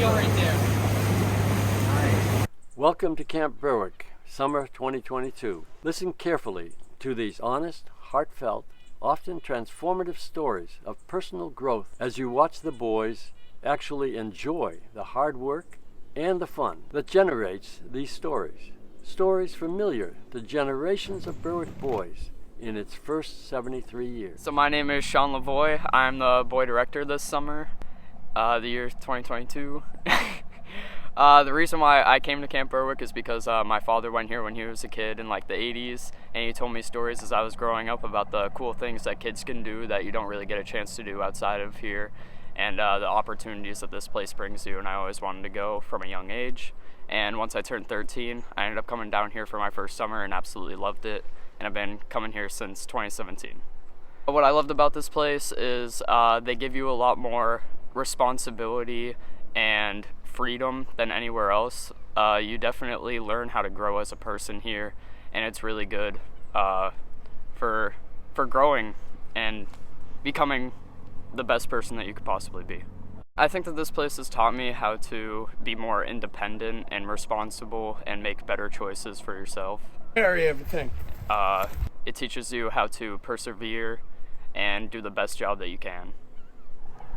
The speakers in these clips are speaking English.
deal right there. Welcome to Camp Berwick, summer 2022. Listen carefully to these honest, heartfelt, often transformative stories of personal growth as you watch the boys actually enjoy the hard work and the fun that generates these stories. Stories familiar to generations of Berwick boys in its first 73 years. So my name is Sean Lavoie. I'm the boy director this summer, the year 2022. The reason why I came to Camp Berwick is because my father went here when he was a kid in like the 80s, and he told me stories as I was growing up about the cool things that kids can do that you don't really get a chance to do outside of here, and the opportunities that this place brings you, and I always wanted to go from a young age. And once I turned 13, I ended up coming down here for my first summer and absolutely loved it, and I've been coming here since 2017. What I loved about this place is they give you a lot more responsibility and freedom than anywhere else. You definitely learn how to grow as a person here, and it's really good for growing and becoming the best person that you could possibly be. I think that this place has taught me how to be more independent and responsible and make better choices for yourself. Carry everything. It teaches you how to persevere and do the best job that you can.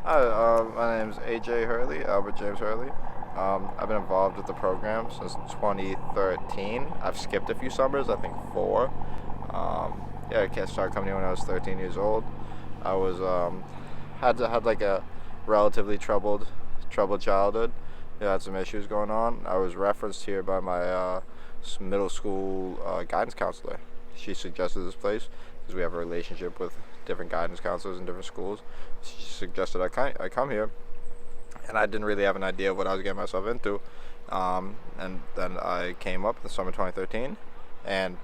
Hi, my name is AJ Hurley, Albert James Hurley. I've been involved with the program since 2013. I've skipped a few summers, I think 4. I started coming here when I was 13 years old. I was had like a relatively troubled childhood. Yeah, had some issues going on. I was referenced here by my middle school guidance counselor. She suggested this place because we have a relationship with different guidance counselors in different schools. She suggested I come here, and I didn't really have an idea of what I was getting myself into. And then I came up in the summer 2013 and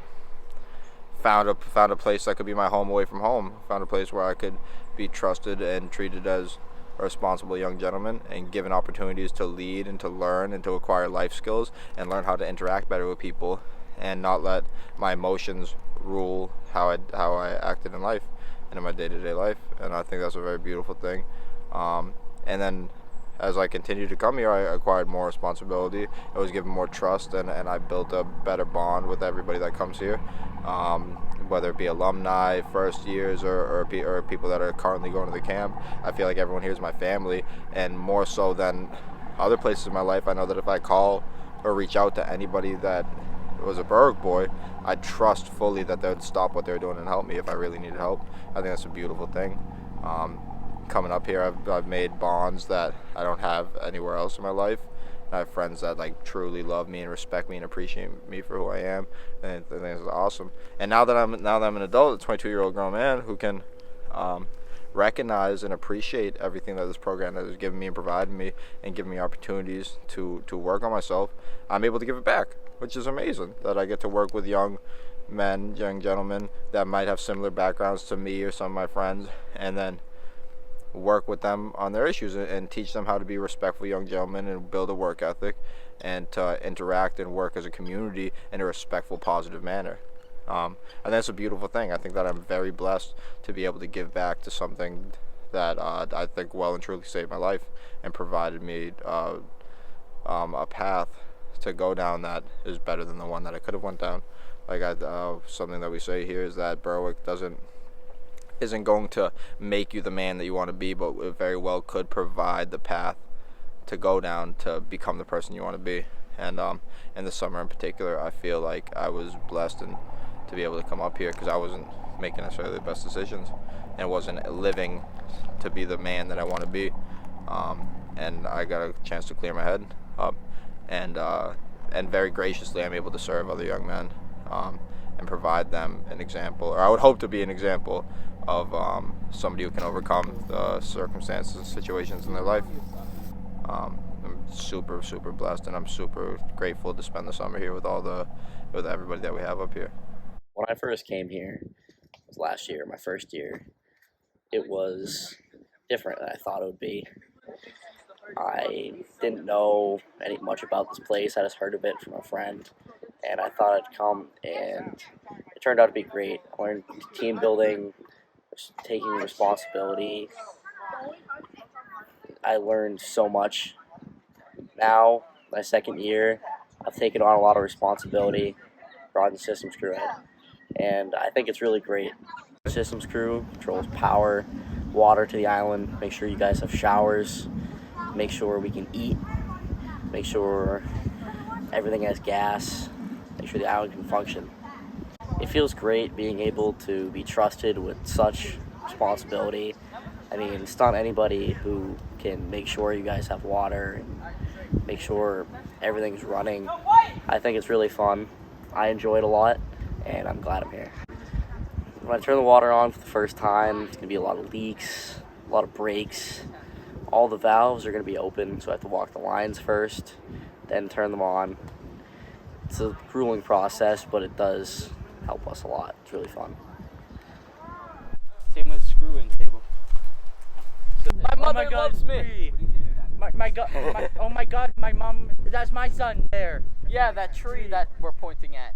found a place that could be my home away from home. Found a place where I could be trusted and treated as a responsible young gentleman and given opportunities to lead and to learn and to acquire life skills and learn how to interact better with people and not let my emotions rule how I acted in life and in my day-to-day life. And I think that's a very beautiful thing. And then as I continued to come here, I acquired more responsibility. I was given more trust, and I built a better bond with everybody that comes here, whether it be alumni, first years, or people that are currently going to the camp. I feel like everyone here is my family, and more so than other places in my life, I know that if I call or reach out to anybody that was a Berwick boy, I trust fully that they would stop what they're doing and help me if I really needed help. I think that's a beautiful thing. Coming up here, I've made bonds that I don't have anywhere else in my life. I have friends that like truly love me and respect me and appreciate me for who I am, and I think it's awesome. And now that I'm an adult, a 22-year-old grown man who can recognize and appreciate everything that this program has given me and provided me and given me opportunities to work on myself, I'm able to give it back, which is amazing. That I get to work with young men, young gentlemen that might have similar backgrounds to me or some of my friends, and then work with them on their issues and teach them how to be respectful young gentlemen and build a work ethic and to interact and work as a community in a respectful, positive manner. And that's a beautiful thing. I think that I'm very blessed to be able to give back to something that I think well and truly saved my life and provided me a path to go down that is better than the one that I could have went down. Like something that we say here is that Berwick isn't going to make you the man that you want to be, but it very well could provide the path to go down to become the person you want to be. And in the summer in particular, I feel like I was blessed and to be able to come up here because I wasn't making necessarily the best decisions and wasn't living to be the man that I want to be. And I got a chance to clear my head up, and very graciously I'm able to serve other young men and provide them an example, or I would hope to be an example of somebody who can overcome the circumstances and situations in their life. I'm super blessed, and I'm super grateful to spend the summer here with everybody that we have up here. When I first came here, it was last year, my first year, it was different than I thought it would be. I didn't know much about this place. I just heard of it from a friend, and I thought I'd come, and it turned out to be great. I learned team building, taking responsibility. I learned so much Now, my second year, I've taken on a lot of responsibility on the systems crew head, and I think it's really great. Systems crew controls power, water to the island, make sure you guys have showers, make sure we can eat, make sure everything has gas, make sure the island can function. It feels great being able to be trusted with such responsibility. I mean, it's not anybody who can make sure you guys have water and make sure everything's running. I think it's really fun. I enjoy it a lot, and I'm glad I'm here. When I turn the water on for the first time, it's going to be a lot of leaks, a lot of breaks. All the valves are going to be open, so I have to walk the lines first, then turn them on. It's a grueling process, but it does help us a lot. It's really fun. Same with screw-in table. My mother loves me. Oh my God, my mom. That's my son there. Yeah, that tree that we're pointing at.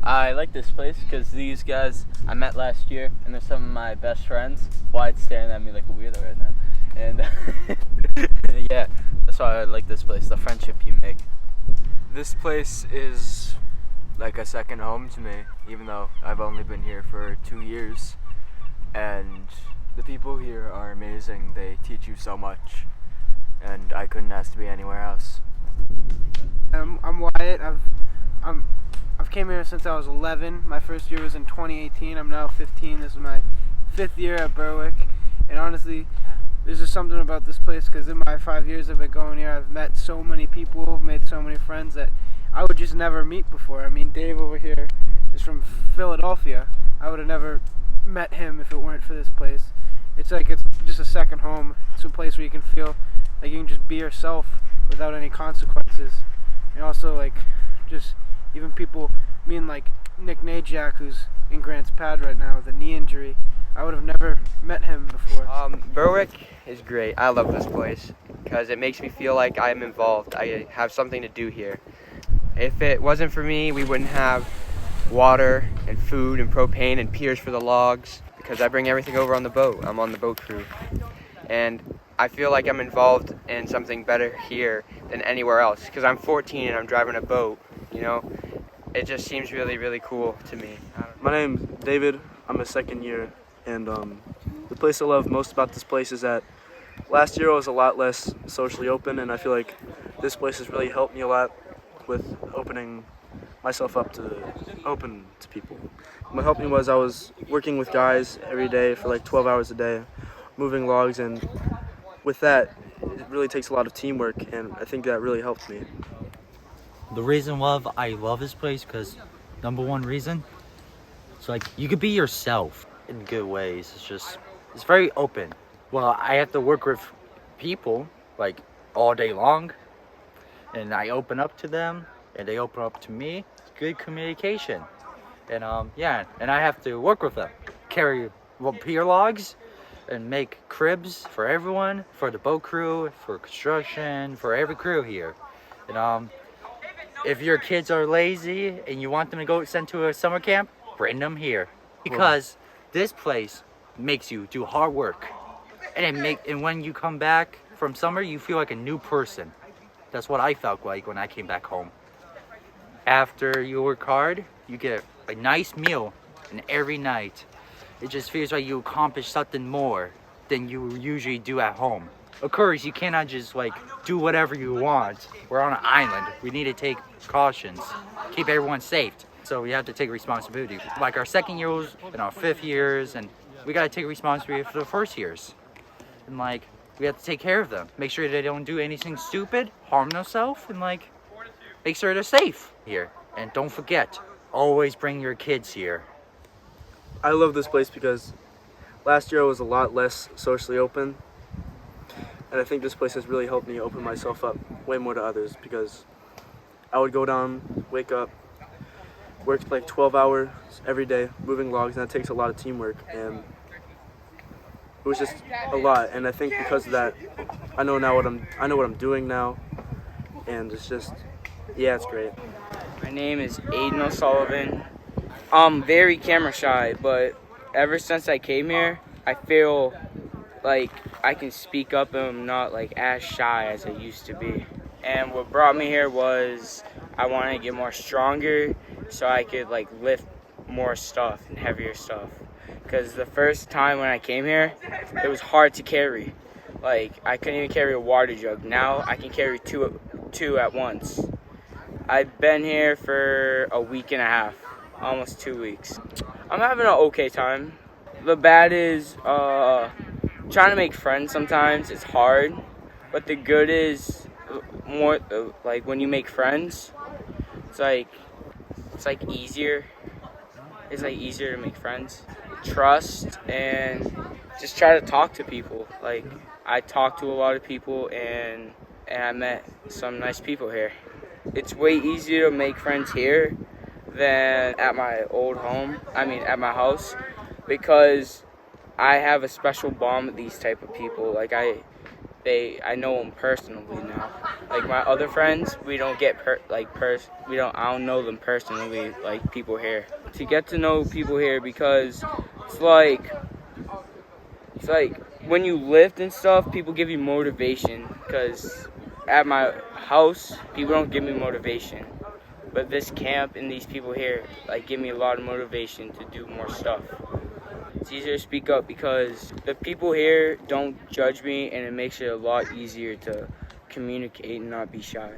I like this place because these guys I met last year, and they're some of my best friends. Wyatt's staring at me like a weirdo right now, and yeah, that's why I like this place. The friendship you make. This place is like a second home to me, even though I've only been here for 2 years. And the people here are amazing. They teach you so much, and I couldn't ask to be anywhere else. I'm Wyatt. I've came here since I was 11. My first year was in 2018. I'm now 15. This is my 5th year at Berwick, and honestly, there's just something about this place because in my 5 years I've been going here, I've met so many people, made so many friends that I would just never meet before. I mean, Dave over here is from Philadelphia. I would have never met him if it weren't for this place. It's like it's just a second home. It's a place where you can feel like you can just be yourself without any consequences. And also, like, just even people, like Nick Najak, who's in Grant's pad right now with a knee injury. I would have never met him before. Berwick is great. I love this place because it makes me feel like I'm involved. I have something to do here. If it wasn't for me, we wouldn't have water and food and propane and piers for the logs because I bring everything over on the boat. I'm on the boat crew. And I feel like I'm involved in something better here than anywhere else because I'm 14 and I'm driving a boat, you know. It just seems really, really cool to me. My name's David. I'm a second year, and the place I love most about this place is that last year I was a lot less socially open, and I feel like this place has really helped me a lot with opening myself up to open to people. What helped me was I was working with guys every day for like 12 hours a day, moving logs, and with that, it really takes a lot of teamwork, and I think that really helped me. The reason I love this place because number one reason, it's like you could be yourself in good ways. It's very open. Well, I have to work with people like all day long, and I open up to them and they open up to me. It's good communication, and and I have to work with them, carry pier logs and make cribs for everyone, for the boat crew, for construction, for every crew here. And if your kids are lazy and you want them to go sent to a summer camp, bring them here. Because this place makes you do hard work. And when you come back from summer, you feel like a new person. That's what I felt like when I came back home. After you work hard, you get a nice meal, and every night, it just feels like you accomplish something more than you usually do at home. Of course, you cannot just do whatever you want. We're on an island. We need to take precautions, keep everyone safe. So we have to take responsibility. Like our second years and our 5th years, and we gotta take responsibility for the first years. And we have to take care of them. Make sure they don't do anything stupid, harm themselves, and make sure they're safe here. And don't forget, always bring your kids here. I love this place because last year I was a lot less socially open, and I think this place has really helped me open myself up way more to others because I would go down, wake up, work like 12 hours every day moving logs, and that takes a lot of teamwork, and it was just a lot. And I think because of that, I know what I'm doing now, and it's just, yeah, it's great. My name is Aiden O'Sullivan. I'm very camera shy, but ever since I came here, I feel like I can speak up and I'm not like as shy as I used to be. And what brought me here was I wanted to get more stronger so I could like lift more stuff and heavier stuff. Because the first time when I came here, it was hard to carry. Like I couldn't even carry a water jug. Now I can carry two at once. I've been here for a week and a half, almost 2 weeks. I'm having an okay time. The bad is trying to make friends sometimes. It's hard, but the good is more like when you make friends, it's like easier. It's like easier to make friends. Trust and just try to talk to people. Like I talked to a lot of people and I met some nice people here. It's way easier to make friends here than at my old home. I mean, at my house, because I have a special bond with these type of people. Like I know them personally now. Like my other friends, we don't get I don't know them personally like people here. To get to know people here, because it's like when you lift and stuff, people give you motivation. Because at my house, people don't give me motivation. But this camp and these people here like give me a lot of motivation to do more stuff. It's easier to speak up because the people here don't judge me, and it makes it a lot easier to communicate and not be shy.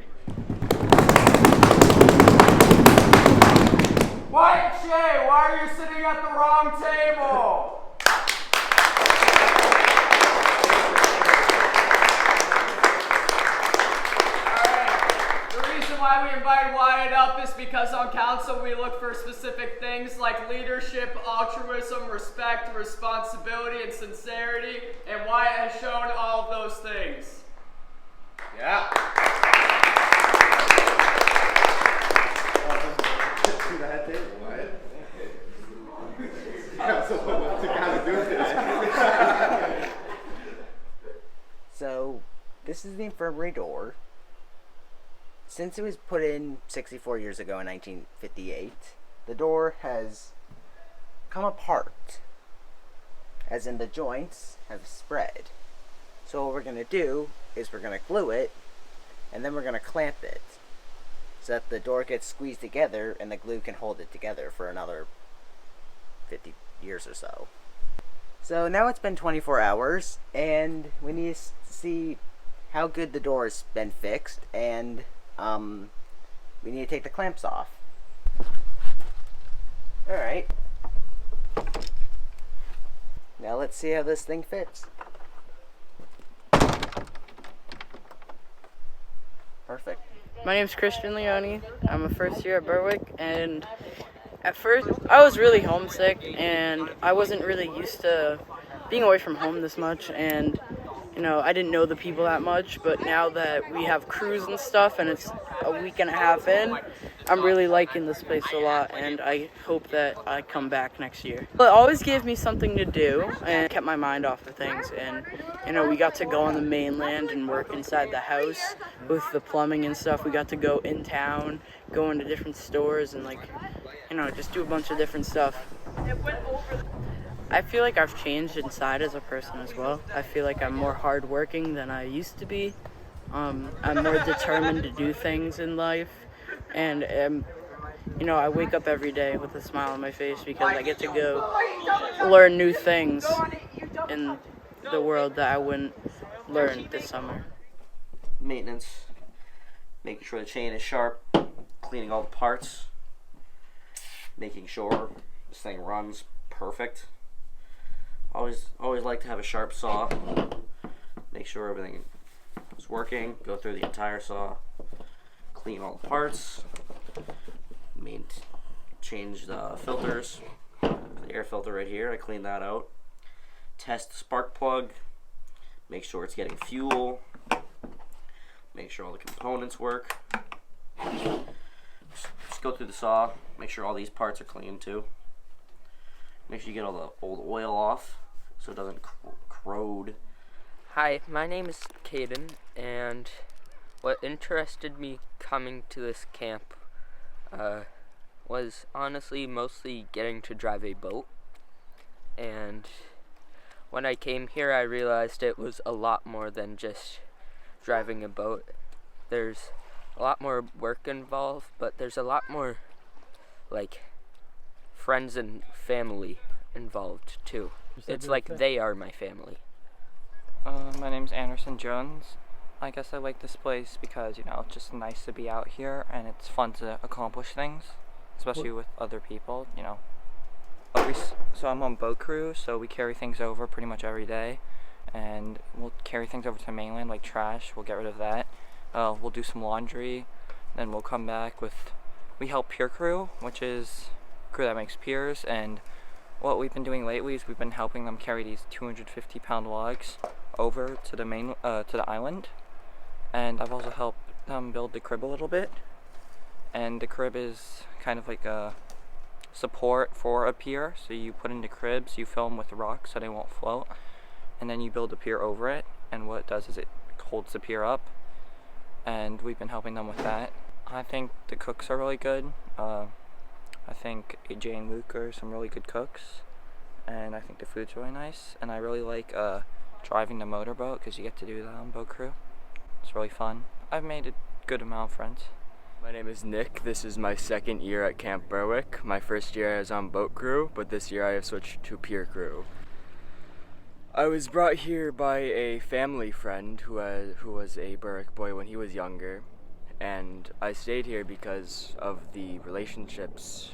Wyatt Shea, why are you sitting at the wrong table? Why we invite Wyatt up is because on council we look for specific things like leadership, altruism, respect, responsibility, and sincerity, and Wyatt has shown all of those things. Yeah. So, this is the infirmary door. Since it was put in 64 years ago in 1958, the door has come apart, as in the joints have spread. So what we're going to do is we're going to glue it, and then we're going to clamp it, so that the door gets squeezed together and the glue can hold it together for another 50 years or so. So now it's been 24 hours, and we need to see how good the door has been fixed, and we need to take the clamps off. Alright. Now let's see how this thing fits. Perfect. My name's Christian Leone. I'm a first year at Berwick, and at first I was really homesick, and I wasn't really used to being away from home this much, and you know, I didn't know the people that much, but now that we have crews and stuff and it's a week and a half in, I'm really liking this place a lot, and I hope that I come back next year. Well, it always gave me something to do and kept my mind off of things, and you know, we got to go on the mainland and work inside the house with the plumbing and stuff. We got to go in town, go into different stores, and like, you know, just do a bunch of different stuff. I feel like I've changed inside as a person as well. I feel like I'm more hardworking than I used to be. I'm more determined to do things in life, and you know, I wake up every day with a smile on my face because I get to go learn new things in the world that I wouldn't learn this summer. Maintenance, making sure the chain is sharp, cleaning all the parts, making sure this thing runs perfect. Always like to have a sharp saw. Make sure everything is working. Go through the entire saw. Clean all the parts. Change the filters. The air filter right here, I clean that out. Test the spark plug. Make sure it's getting fuel. Make sure all the components work. Just go through the saw. Make sure all these parts are clean too. Make sure you get all the old oil off so it doesn't corrode. Hi, my name is Caden, and what interested me coming to this camp was honestly mostly getting to drive a boat. And when I came here, I realized it was a lot more than just driving a boat. There's a lot more work involved, but there's a lot more, like, friends and family involved, too. It's like they are my family. My name's Anderson Jones. I guess I like this place because, you know, it's just nice to be out here and it's fun to accomplish things, especially with other people, you know. So I'm on boat crew, so we carry things over pretty much every day, and we'll carry things over to the mainland, like trash. We'll get rid of that. We'll do some laundry, then we'll come back with, we help pier crew, which is crew that makes piers, and what we've been doing lately is we've been helping them carry these 250-pound logs over to the island, and I've also helped them build the crib a little bit. And the crib is kind of like a support for a pier, so you put in the cribs, you fill them with rocks so they won't float, and then you build a pier over it, and what it does is it holds the pier up, and we've been helping them with that. I think the cooks are really good. I think AJ and Luke are some really good cooks, and I think the food's really nice, and I really like driving the motorboat because you get to do that on boat crew. It's really fun. I've made a good amount of friends. My name is Nick. This is my second year at Camp Berwick. My first year I was on boat crew, but this year I have switched to pier crew. I was brought here by a family friend who was a Berwick boy when he was younger, and I stayed here because of the relationships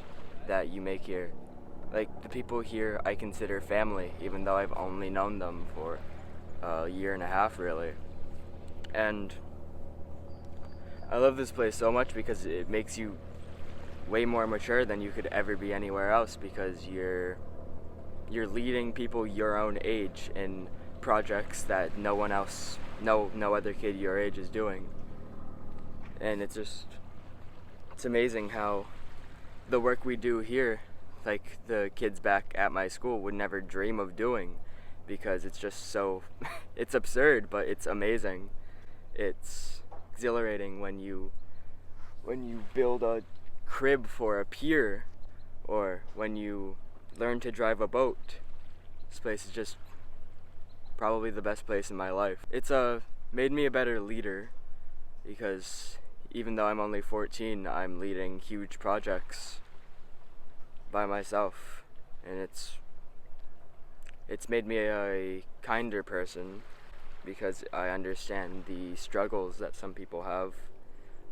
that you make here. Like, the people here I consider family, even though I've only known them for a year and a half, really. And I love this place so much because it makes you way more mature than you could ever be anywhere else, because you're leading people your own age in projects that no one else, no other kid your age is doing. And it's amazing how the work we do here, like the kids back at my school would never dream of doing, because it's just so, it's absurd, but it's amazing. It's exhilarating when you build a crib for a pier, or when you learn to drive a boat. This place is just probably the best place in my life. It's made me a better leader, because even though I'm only 14, I'm leading huge projects by myself, and it's made me a kinder person, because I understand the struggles that some people have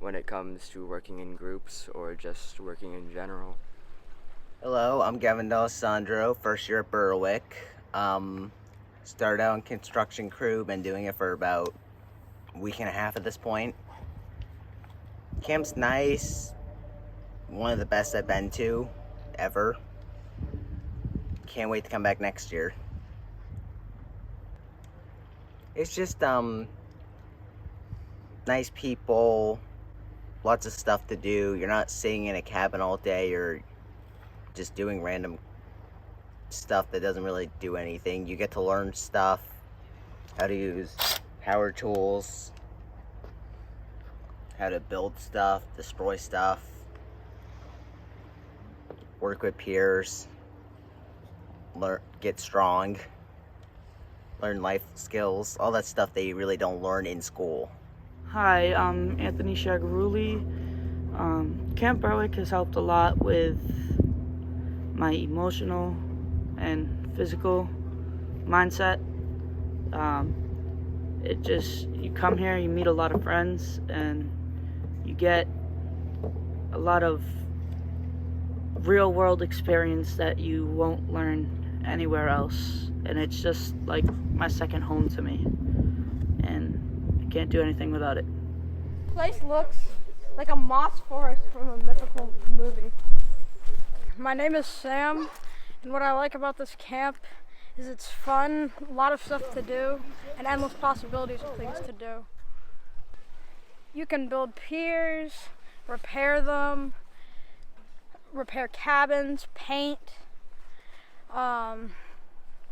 when it comes to working in groups or just working in general. Hello, I'm Gavin D'Alessandro, first year at Berwick. Started out in construction crew, been doing it for about a week and a half at this point. Camp's nice, one of the best I've been to ever. Can't wait to come back next year. It's just nice people, lots of stuff to do. You're not sitting in a cabin all day or just doing random stuff that doesn't really do anything. You get to learn stuff, how to use power tools, how to build stuff, destroy stuff, work with peers, get strong, learn life skills, all that stuff that you really don't learn in school. Hi, I'm Anthony Shagaruli. Camp Berwick has helped a lot with my emotional and physical mindset. You come here, you meet a lot of friends, and you get a lot of real world experience that you won't learn anywhere else. And it's just like my second home to me. And I can't do anything without it. The place looks like a moss forest from a mythical movie. My name is Sam, and what I like about this camp is it's fun, a lot of stuff to do, and endless possibilities of things to do. You can build piers, repair them, repair cabins, paint,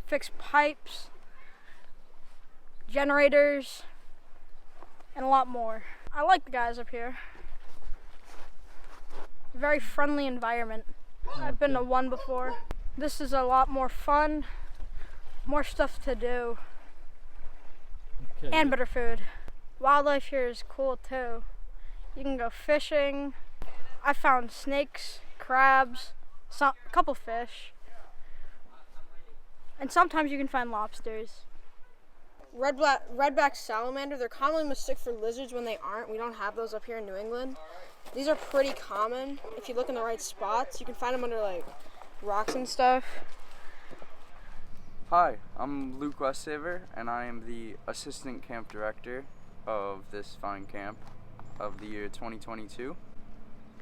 fix pipes, generators, and a lot more. I like the guys up here. Very friendly environment. I've been to one before. This is a lot more fun, more stuff to do Okay. and better food. Wildlife here is cool too. You can go fishing. I found snakes, crabs, a couple fish, and sometimes you can find lobsters. Redback salamander, they're commonly mistaken for lizards when they aren't. We don't have those up here in New England. These are pretty common. If you look in the right spots, you can find them under like rocks and stuff. Hi, I'm Luke Westsaver, and I am the assistant camp director of this fine camp of the year 2022.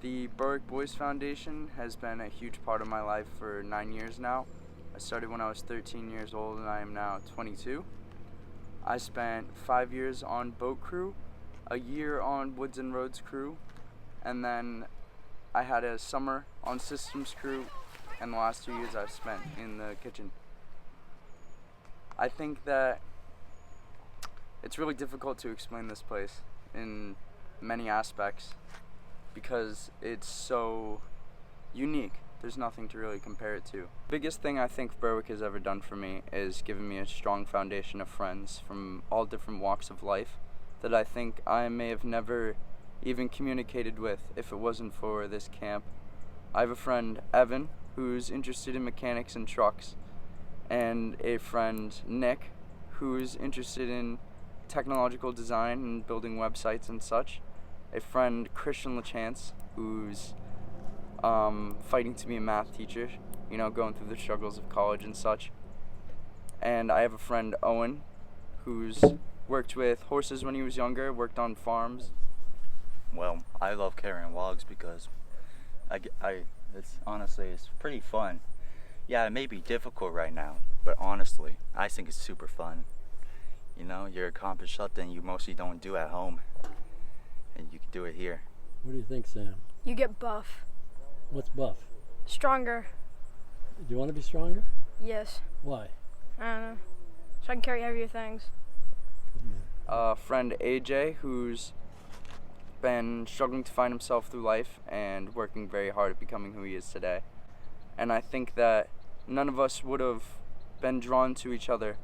The Berwick Boys Foundation has been a huge part of my life for 9 years now. I started when I was 13 years old and I am now 22. I spent 5 years on boat crew, a year on woods and roads crew, and then I had a summer on systems crew, and the last 2 years I've spent in the kitchen. I think that it's really difficult to explain this place in many aspects because it's so unique. There's nothing to really compare it to. Biggest thing I think Berwick has ever done for me is given me a strong foundation of friends from all different walks of life that I think I may have never even communicated with if it wasn't for this camp. I have a friend, Evan, who's interested in mechanics and trucks, and a friend, Nick, who's interested in technological design and building websites and such. A friend, Christian LaChance, who's fighting to be a math teacher, you know, going through the struggles of college and such. And I have a friend, Owen, who's worked with horses when he was younger, worked on farms. Well, I love carrying logs because it's pretty fun. Yeah, it may be difficult right now, but honestly, I think it's super fun. You know, you're accomplished something you mostly don't do at home, and you can do it here. What do you think, Sam? You get buff. What's buff? Stronger. Do you want to be stronger? Yes. Why? I don't know. So I can carry heavier things. Friend AJ, who's been struggling to find himself through life and working very hard at becoming who he is today. And I think that none of us would have been drawn to each other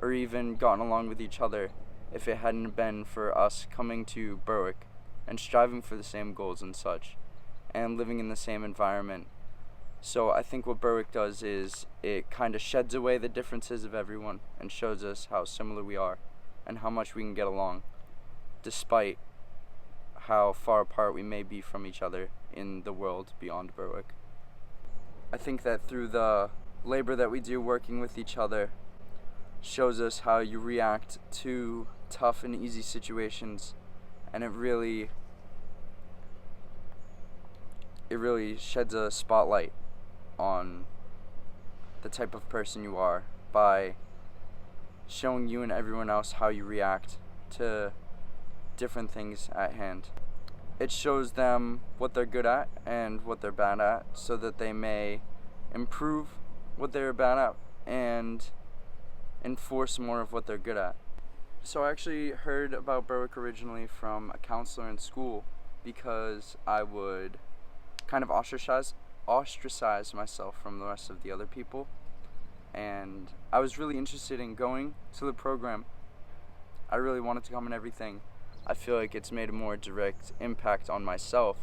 or even gotten along with each other if it hadn't been for us coming to Berwick and striving for the same goals and such and living in the same environment. So I think what Berwick does is it kind of sheds away the differences of everyone and shows us how similar we are and how much we can get along despite how far apart we may be from each other in the world beyond Berwick. I think that through the labor that we do working with each other shows us how you react to tough and easy situations, and it really sheds a spotlight on the type of person you are by showing you and everyone else how you react to different things at hand. It shows them what they're good at and what they're bad at so that they may improve what they're bad at and enforce more of what they're good at. So I actually heard about Berwick originally from a counselor in school because I would kind of ostracize myself from the rest of the other people, and I was really interested in going to the program. I really wanted to come and everything. I feel like it's made a more direct impact on myself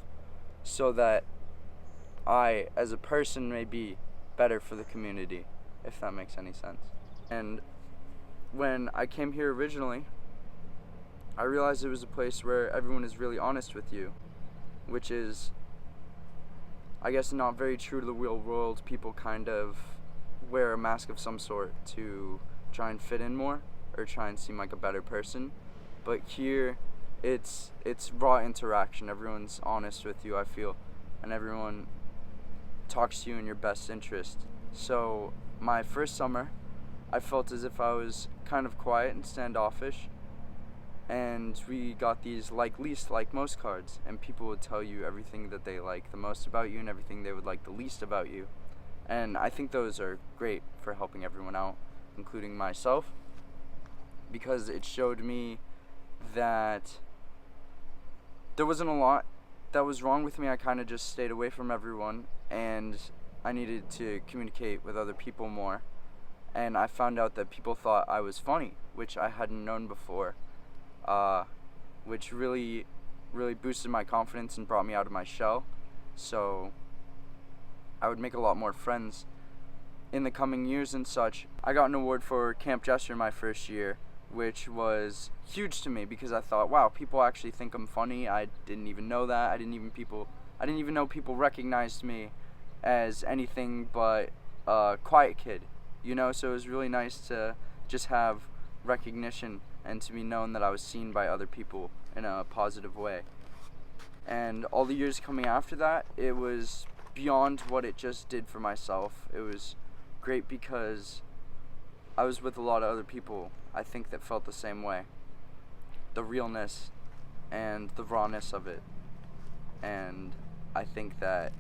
so that I, as a person, may be better for the community, if that makes any sense. And when I came here originally, I realized it was a place where everyone is really honest with you, which is, I guess, not very true to the real world. People kind of wear a mask of some sort to try and fit in more or try and seem like a better person. But here, it's raw interaction. Everyone's honest with you, I feel, and everyone talks to you in your best interest. So my first summer, I felt as if I was kind of quiet and standoffish, and we got these like, least, like, most cards, and people would tell you everything that they like the most about you and everything they would like the least about you. And I think those are great for helping everyone out, including myself, because it showed me that there wasn't a lot that was wrong with me. I kind of just stayed away from everyone, and I needed to communicate with other people more. and I found out that people thought I was funny, which I hadn't known before, which really boosted my confidence and brought me out of my shell. So I would make a lot more friends in the coming years and such. I got an award for Camp Jester my first year, which was huge to me because I thought, wow, people actually think I'm funny. I didn't even know that. I didn't even know people recognized me as anything but a quiet kid, you know? So it was really nice to just have recognition and to be known that I was seen by other people in a positive way. And all the years coming after that, it was beyond what it just did for myself. It was great because I was with a lot of other people, I think, that felt the same way. The realness and the rawness of it. And I think that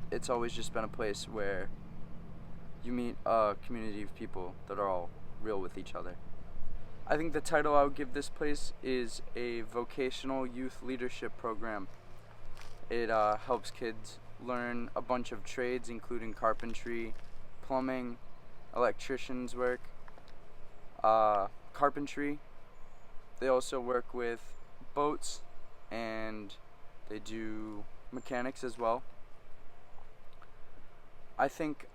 it's always just been a place where you meet a community of people that are all real with each other. I think the title I would give this place is a vocational youth leadership program. It helps kids learn a bunch of trades, including carpentry, plumbing, electrician's work, carpentry. They also work with boats, and they do mechanics as well. I think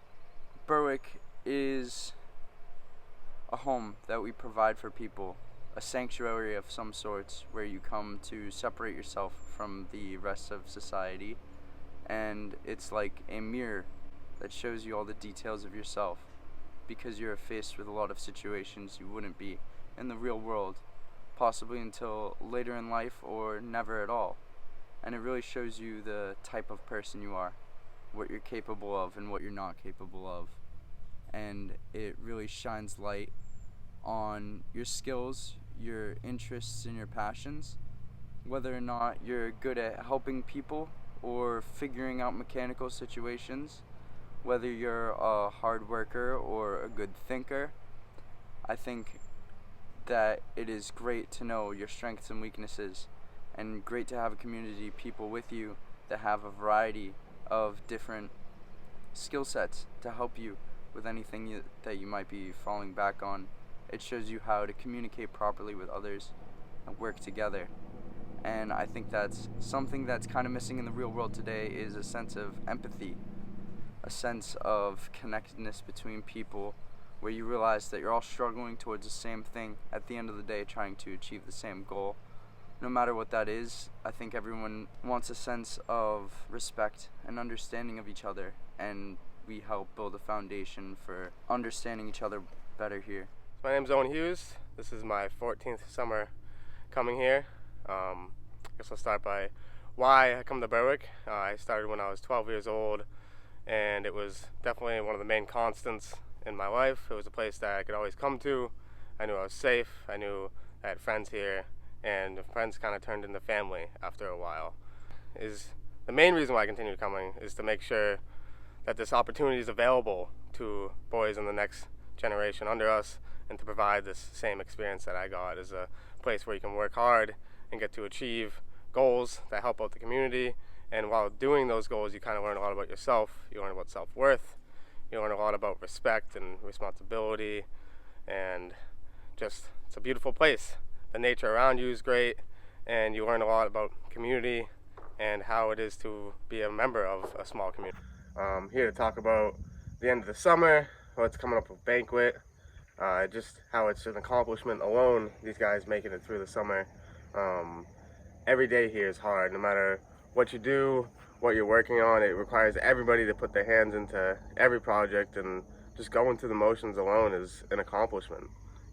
Berwick is a home that we provide for people, a sanctuary of some sorts where you come to separate yourself from the rest of society, and it's like a mirror that shows you all the details of yourself, because you're faced with a lot of situations you wouldn't be in the real world, possibly until later in life or never at all. And it really shows you the type of person you are, what you're capable of and what you're not capable of. And it really shines light on your skills, your interests, and your passions, whether or not you're good at helping people or figuring out mechanical situations, whether you're a hard worker or a good thinker. I think that it is great to know your strengths and weaknesses, and great to have a community of people with you that have a variety of different skill sets to help you with anything that you might be falling back on. It shows you how to communicate properly with others and work together. And I think that's something that's kind of missing in the real world today, is a sense of empathy, a sense of connectedness between people, where you realize that you're all struggling towards the same thing at the end of the day, trying to achieve the same goal. No matter what that is, I think everyone wants a sense of respect and understanding of each other, and we help build a foundation for understanding each other better here. My name's Owen Hughes. This is my 14th summer coming here. I guess I'll start by why I come to Berwick. I started when I was 12 years old, and it was definitely one of the main constants in my life. It was a place that I could always come to. I knew I was safe. I knew I had friends here, and the friends kind of turned into family after a while. The main reason why I continue coming is to make sure that this opportunity is available to boys in the next generation under us, and to provide this same experience that I got, is a place where you can work hard and get to achieve goals that help out the community. And while doing those goals, you kind of learn a lot about yourself. You learn about self-worth. You learn a lot about respect and responsibility, and just, it's a beautiful place. The nature around you is great, and you learn a lot about community and how it is to be a member of a small community. Here to talk about the end of the summer, what's coming up with banquet, just how it's an accomplishment alone, these guys making it through the summer. Every day here is hard, no matter what you do, what you're working on. It requires everybody to put their hands into every project, and just going through the motions alone is an accomplishment.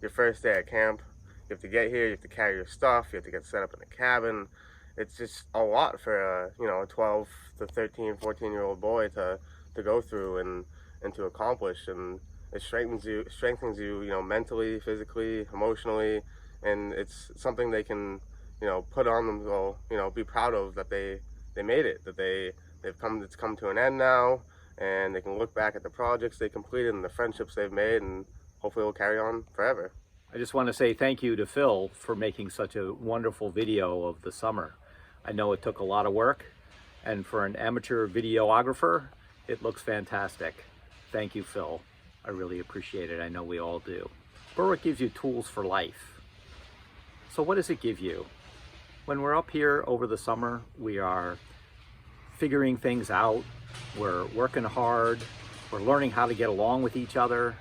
Your first day at camp, you have to get here, you have to carry your stuff, you have to get set up in a cabin. It's just a lot for a 12 to 13, 14-year-old boy to go through and to accomplish. And it strengthens you, mentally, physically, emotionally, and it's something they can, put on them, be proud of, that they made it, that it's come to an end now, and they can look back at the projects they completed and the friendships they've made, and hopefully it'll carry on forever. I just want to say thank you to Phil for making such a wonderful video of the summer. I know it took a lot of work, and for an amateur videographer, it looks fantastic. Thank you, Phil. I really appreciate it. I know we all do. Berwick gives you tools for life. So what does it give you? When we're up here over the summer, we are figuring things out. We're working hard. We're learning how to get along with each other.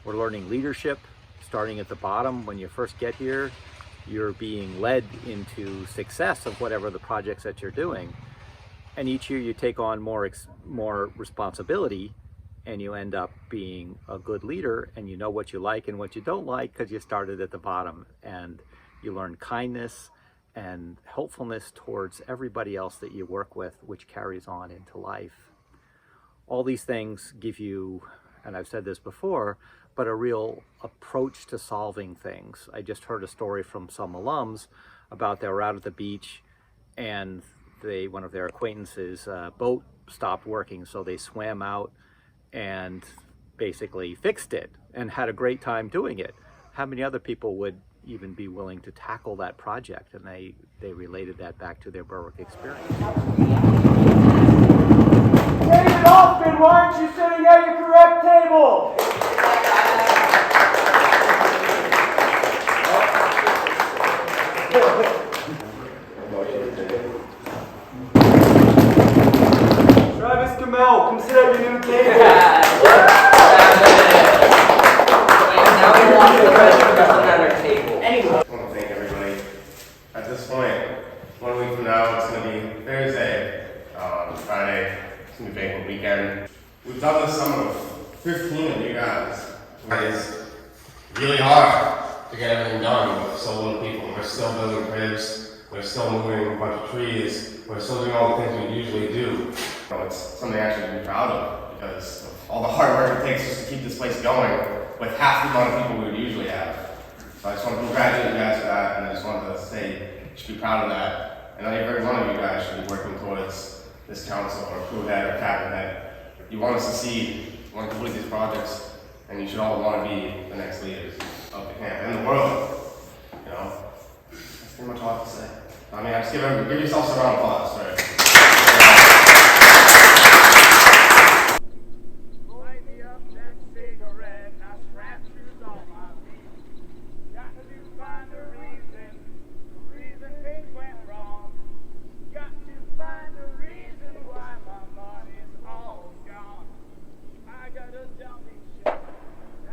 We're learning leadership, starting at the bottom. When you first get here, you're being led into success of whatever the projects that you're doing. And each year you take on more responsibility, and you end up being a good leader, and you know what you like and what you don't like because you started at the bottom, and you learn kindness and helpfulness towards everybody else that you work with, which carries on into life. All these things give you, and I've said this before, but a real approach to solving things. I just heard a story from some alums about they were out at the beach and one of their acquaintances' boat stopped working, so they swam out and basically fixed it and had a great time doing it. How many other people would even be willing to tackle that project? And they related that back to their Berwick experience. David Hoffman, why aren't you sitting at your correct table? Travis Kamel, come sit at your new table. Now we want the president to sit at our table. Anyway. I want to thank everybody. At this point, 1 week from now, it's going to be Thursday, Friday. It's going to be banquet weekend. We've done this summer with 15 of you guys. It's really hard to get everything done with so little people. We're still building cribs. We're still moving a bunch of trees. We're still doing all the things we usually do. It's something actually to be proud of because of all the hard work it takes just to keep this place going with half the amount of people we would usually have. So I just want to congratulate you guys for that, and I just wanted to say you should be proud of that. And every one of you guys should be working towards this council or crew head or captain head. You want us to succeed, you want to complete these projects, and you should all want to be the next leaders of the camp and the world. You know, that's pretty much all I have to say. I mean, I just give yourselves a round of applause, right?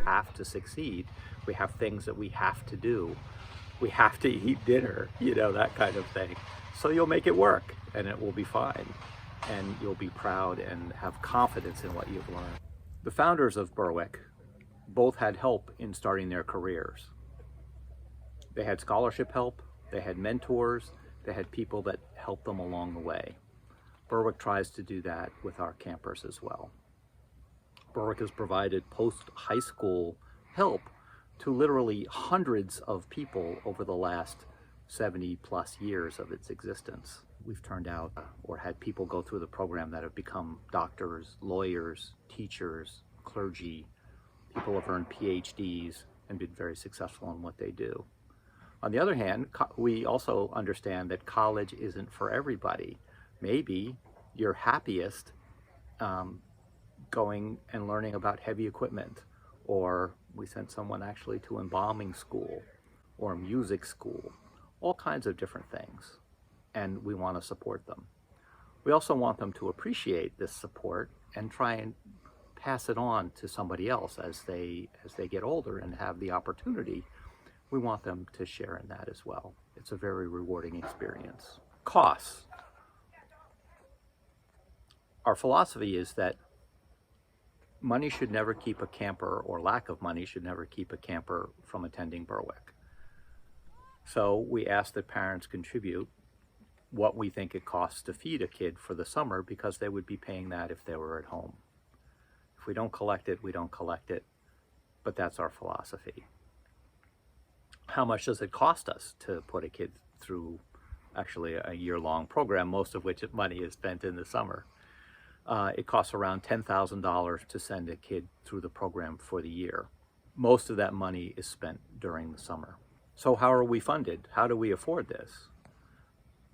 Have to succeed. We have things that we have to do. We have to eat dinner, that kind of thing. So you'll make it work and it will be fine. And you'll be proud and have confidence in what you've learned. The founders of Berwick both had help in starting their careers. They had scholarship help, they had mentors, they had people that helped them along the way. Berwick tries to do that with our campers as well. Berwick has provided post-high school help to literally hundreds of people over the last 70 plus years of its existence. We've turned out or had people go through the program that have become doctors, lawyers, teachers, clergy. People have earned PhDs and been very successful in what they do. On the other hand, we also understand that college isn't for everybody. Maybe you're happiest going and learning about heavy equipment, or we sent someone actually to embalming school or music school, all kinds of different things, and we want to support them. We also want them to appreciate this support and try and pass it on to somebody else as they get older and have the opportunity. We want them to share in that as well. It's a very rewarding experience. Costs. Our philosophy is that money should never keep a camper, or lack of money should never keep a camper from attending Berwick. So we ask that parents contribute what we think it costs to feed a kid for the summer, because they would be paying that if they were at home. If we don't collect it, we don't collect it, but that's our philosophy. How much does it cost us to put a kid through actually a year-long program, most of which money is spent in the summer? It costs around $10,000 to send a kid through the program for the year. Most of that money is spent during the summer. So how are we funded? How do we afford this?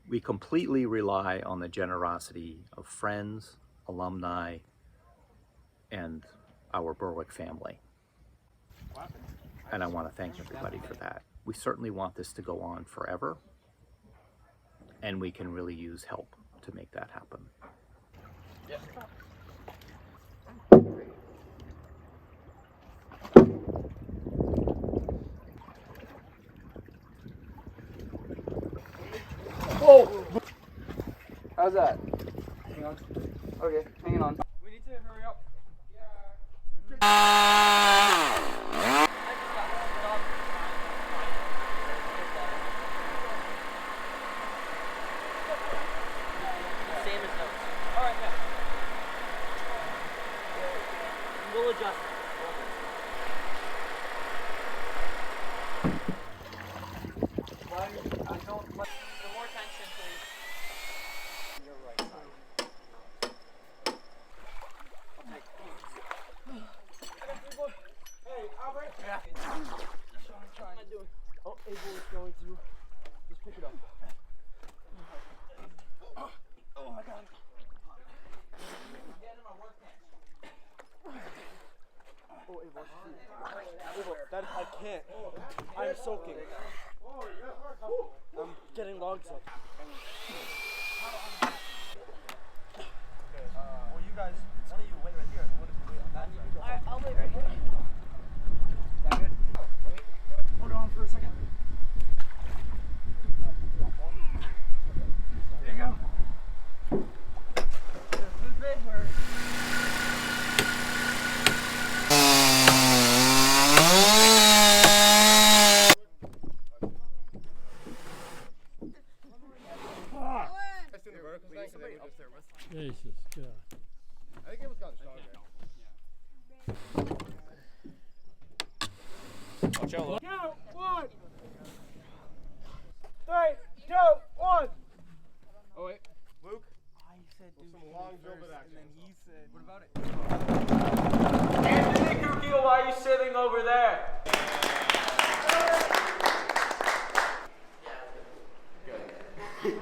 We completely rely on the generosity of friends, alumni, and our Berwick family. And I want to thank everybody for that. We certainly want this to go on forever, and we can really use help to make that happen. Oh! How's that? Hang on. Okay, hang on. We need to hurry up. Same as those. Alright, yeah. We'll adjust. Some more tension, please. Your right side. Hey, Albert. Yeah. What am I doing? Oh, Abel is going to just pick it up. Oh my God. Get in my work pants. Oh, Abel, Abel, that I can't. I'm soaking. I'm getting logs up. Well, you guys, one of you wait right here. One of you wait on that side. Alright, I'll wait right here. That good? Wait. Hold on for a second. There you go. Jesus God. I think it was gotten stronger. Watch out. Count 1, 3, 2, 1. Oh wait, Luke. I said do some long drill bit action. and then he said, What about it? Anthony Kukio, why are you sitting over there? Good.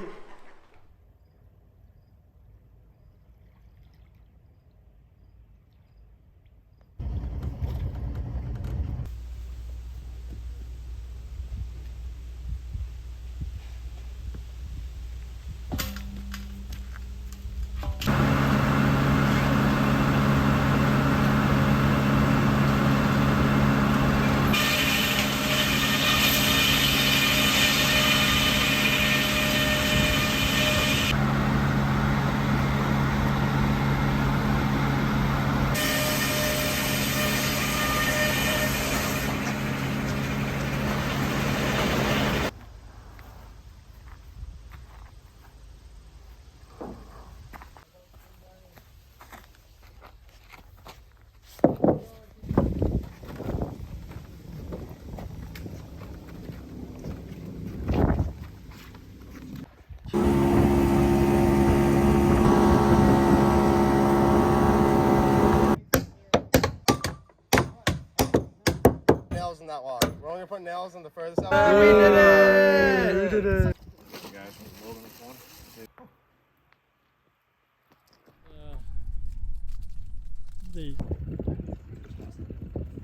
Nails in that log. We're only gonna put nails in the furthest out. We did it! We did it! You guys holding this one?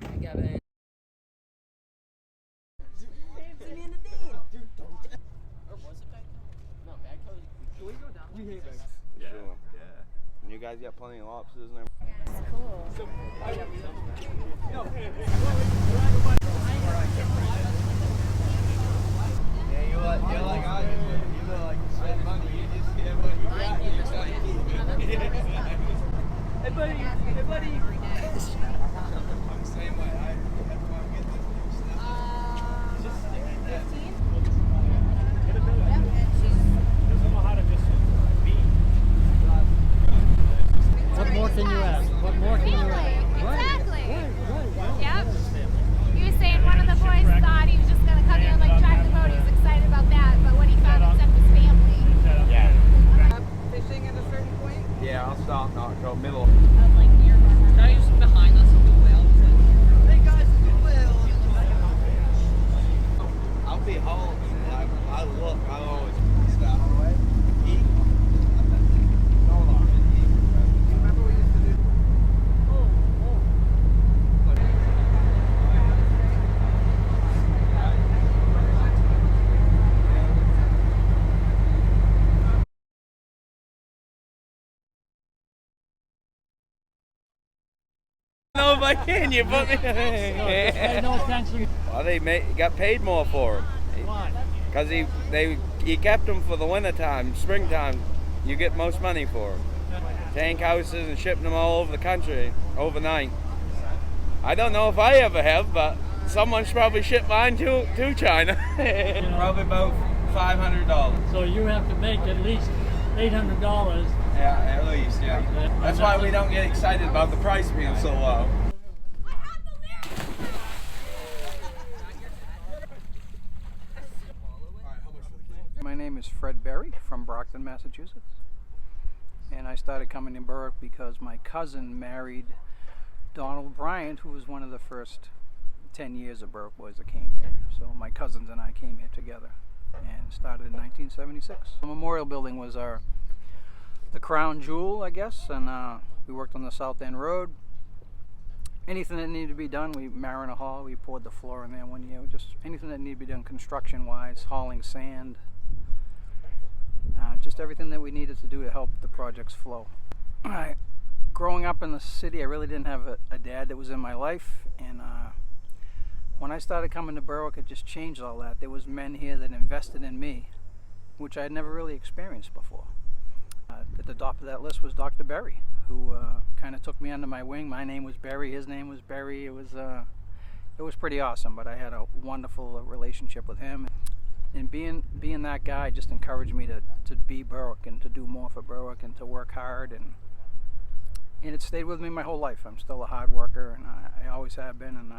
Hi, Gavin. We hate bags. Yeah. And you guys got plenty of lobsters and everything. It's cool. Yeah, you're like I do. You look like you spend money. You just get what you got. Hey buddy, hey buddy. I'm the same way. I have to get this new stuff. Just stick it there. 15? Get a bill. Doesn't know how to just be. What more can you ask? What more can you ask? Exactly. Yep. He was saying one of the boys thought he was just going to come here and like drive the boat. He was excited about that, but when he found himself his family. Yeah. Fishing at a certain point? Yeah, I'll stop now. Go middle. Guys behind us with the whale. Hey guys, it's a whale. I'll be home. I look. I always stop. Eat. Hold on. Remember we used to do? No, if I can, you put me. Pay no attention. Well, got paid more for him. Why? Because he kept them for the winter time, springtime. You get most money for them. Tank houses and shipping them all over the country overnight. I don't know if I ever have, but someone's probably shipped mine to China. Probably about $500. So you have to make at least $800. Yeah, at least, yeah. That's why we don't get excited about the price being so low. My name is Fred Berry from Brockton, Massachusetts. And I started coming to Berwick because my cousin married Donald Bryant, who was one of the first 10 years of Berwick boys that came here. So my cousins and I came here together and started in 1976. The memorial building was the crown jewel, I guess, and we worked on the South End Road. Anything that needed to be done, Mariner Hall, we poured the floor in there 1 year. Just anything that needed to be done construction-wise, hauling sand, just everything that we needed to do to help the projects flow. Growing up in the city, I really didn't have a dad that was in my life, and when I started coming to Berwick, it just changed all that. There was men here that invested in me, which I had never really experienced before. At the top of that list was Dr. Berry, who kind of took me under my wing. My name was Berry, his name was Berry. It was pretty awesome, but I had a wonderful relationship with him. And being that guy just encouraged me to be Berwick and to do more for Berwick and to work hard, and it stayed with me my whole life. I'm still a hard worker, and I always have been, and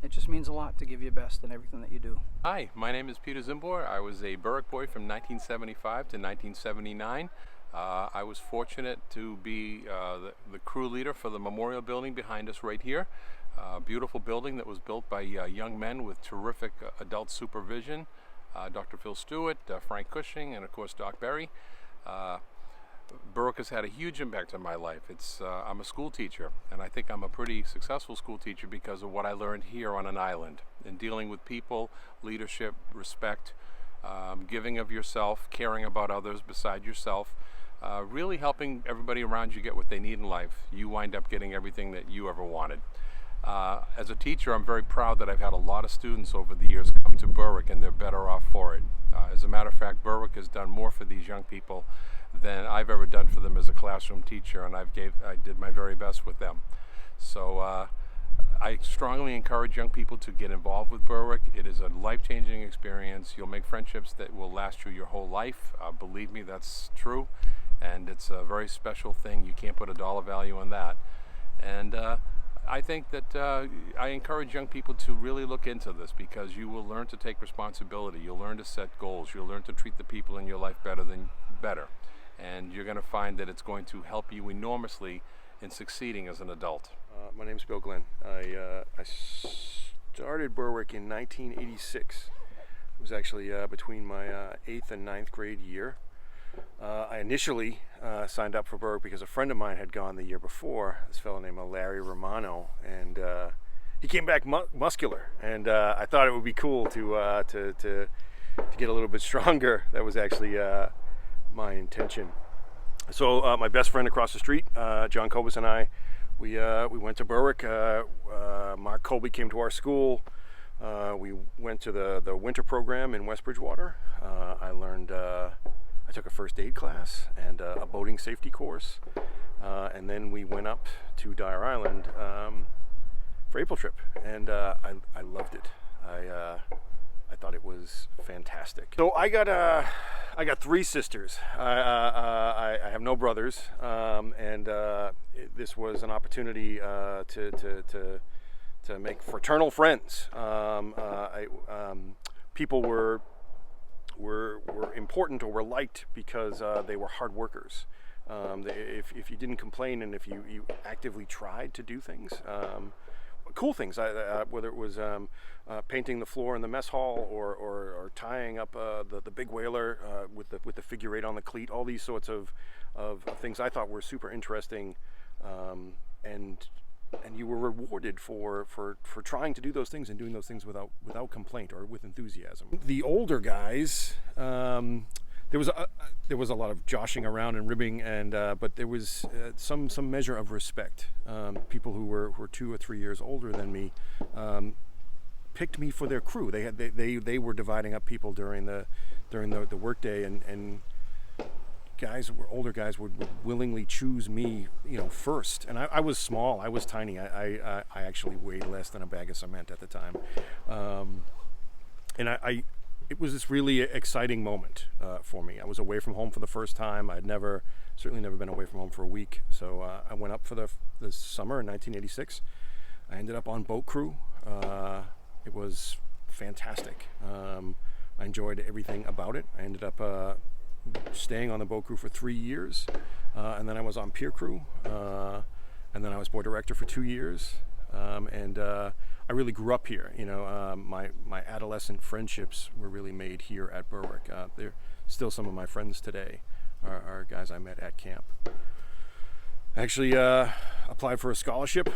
it just means a lot to give your best in everything that you do. Hi, my name is Peter Zimbor. I was a Berwick boy from 1975 to 1979. I was fortunate to be the crew leader for the memorial building behind us right here. Beautiful building that was built by young men with terrific adult supervision. Dr. Phil Stewart, Frank Cushing, and of course Doc Berry. Berwick has had a huge impact on my life. I'm a school teacher, and I think I'm a pretty successful school teacher because of what I learned here on an island in dealing with people, leadership, respect, giving of yourself, caring about others beside yourself, really helping everybody around you get what they need in life. You wind up getting everything that you ever wanted. As a teacher, I'm very proud that I've had a lot of students over the years come to Berwick, and they're better off for it. As a matter of fact, Berwick has done more for these young people than I've ever done for them as a classroom teacher, and I did my very best with them. So I strongly encourage young people to get involved with Berwick. It is a life-changing experience. You'll make friendships that will last you your whole life. Believe me, that's true, and it's a very special thing. You can't put a dollar value on that. And I think that I encourage young people to really look into this, because you will learn to take responsibility. You'll learn to set goals. You'll learn to treat the people in your life better. And you're going to find that it's going to help you enormously in succeeding as an adult. My name's Bill Glenn. I started Berwick in 1986. It was actually between my 8th and 9th grade year. I initially signed up for Berwick because a friend of mine had gone the year before, this fellow named Larry Romano, and he came back muscular, and I thought it would be cool to get a little bit stronger. That was actually my intention. So my best friend across the street, John Kobus, and I, we went to Berwick. Mark Colby came to our school. We went to the winter program in West Bridgewater. I took a first aid class and a boating safety course, and then we went up to Dyer Island for April trip, and I loved it. I thought it was fantastic. So I got 3 sisters. I have no brothers, and this was an opportunity to make fraternal friends. People were important or were liked because they were hard workers. If you didn't complain and if you actively tried to do things, cool things, whether it was painting the floor in the mess hall or tying up the big whaler with the figure 8 on the cleat, all these sorts of things I thought were super interesting, and you were rewarded for trying to do those things and doing those things without complaint or with enthusiasm. The older guys, there was a lot of joshing around and ribbing, and but there was some measure of respect. People who were 2 or 3 years older than me picked me for their crew. They were dividing up people during the workday, and older guys would willingly choose me, first. And I was small. I was tiny. I actually weighed less than a bag of cement at the time, and it was this really exciting moment for me. I was away from home for the first time. I'd certainly never been away from home for a week. So I went up for the summer in 1986. I ended up on boat crew. It was fantastic. I enjoyed everything about it. I ended up staying on the boat crew for 3 years, and then I was on pier crew, and then I was board director for 2 years, and I really grew up here. My adolescent friendships were really made here at Berwick. They're still some of my friends today, are guys I met at camp. I actually applied for a scholarship,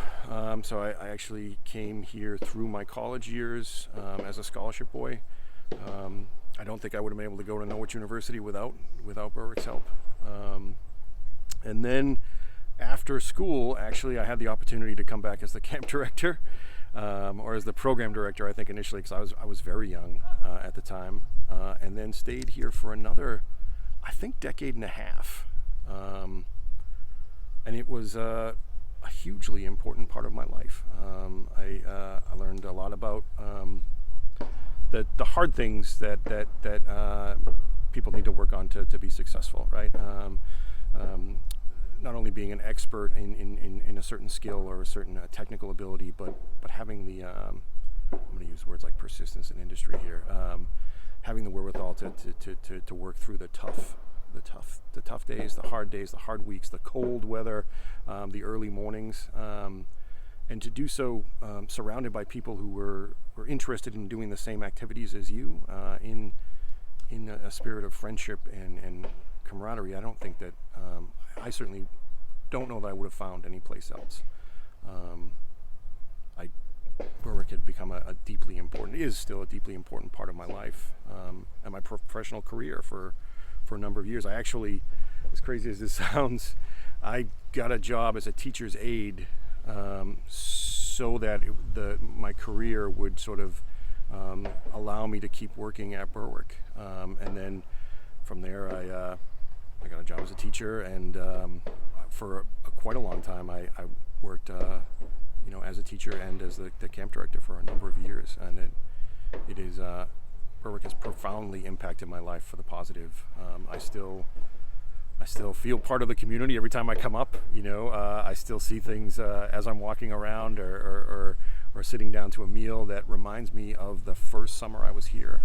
so I actually came here through my college years as a scholarship boy. I don't think I would have been able to go to Norwich University without Berwick's help. And then after school, actually, I had the opportunity to come back as the camp director, or as the program director, I think initially, because I was very young at the time, and then stayed here for another, I think, decade and a half. And it was a hugely important part of my life. I learned a lot about the hard things that people need to work on to be successful, right? Not only being an expert in a certain skill or a certain technical ability, but having the I'm going to use words like persistence in industry here, having the wherewithal to work through the tough days, the hard weeks, the cold weather, the early mornings, and to do so surrounded by people who were interested in doing the same activities as you, in a spirit of friendship and camaraderie. I don't think that I certainly don't know that I would have found any place else. Berwick had become is still a deeply important part of my life and my professional career for a number of years. I actually, as crazy as this sounds, I got a job as a teacher's aide so that my career would sort of allow me to keep working at Berwick. And then from there, I got a job as a teacher, and for quite a long time, I worked, as a teacher and as the camp director for a number of years. And it is Berwick has profoundly impacted my life for the positive. I still feel part of the community every time I come up. I still see things as I'm walking around or sitting down to a meal that reminds me of the first summer I was here.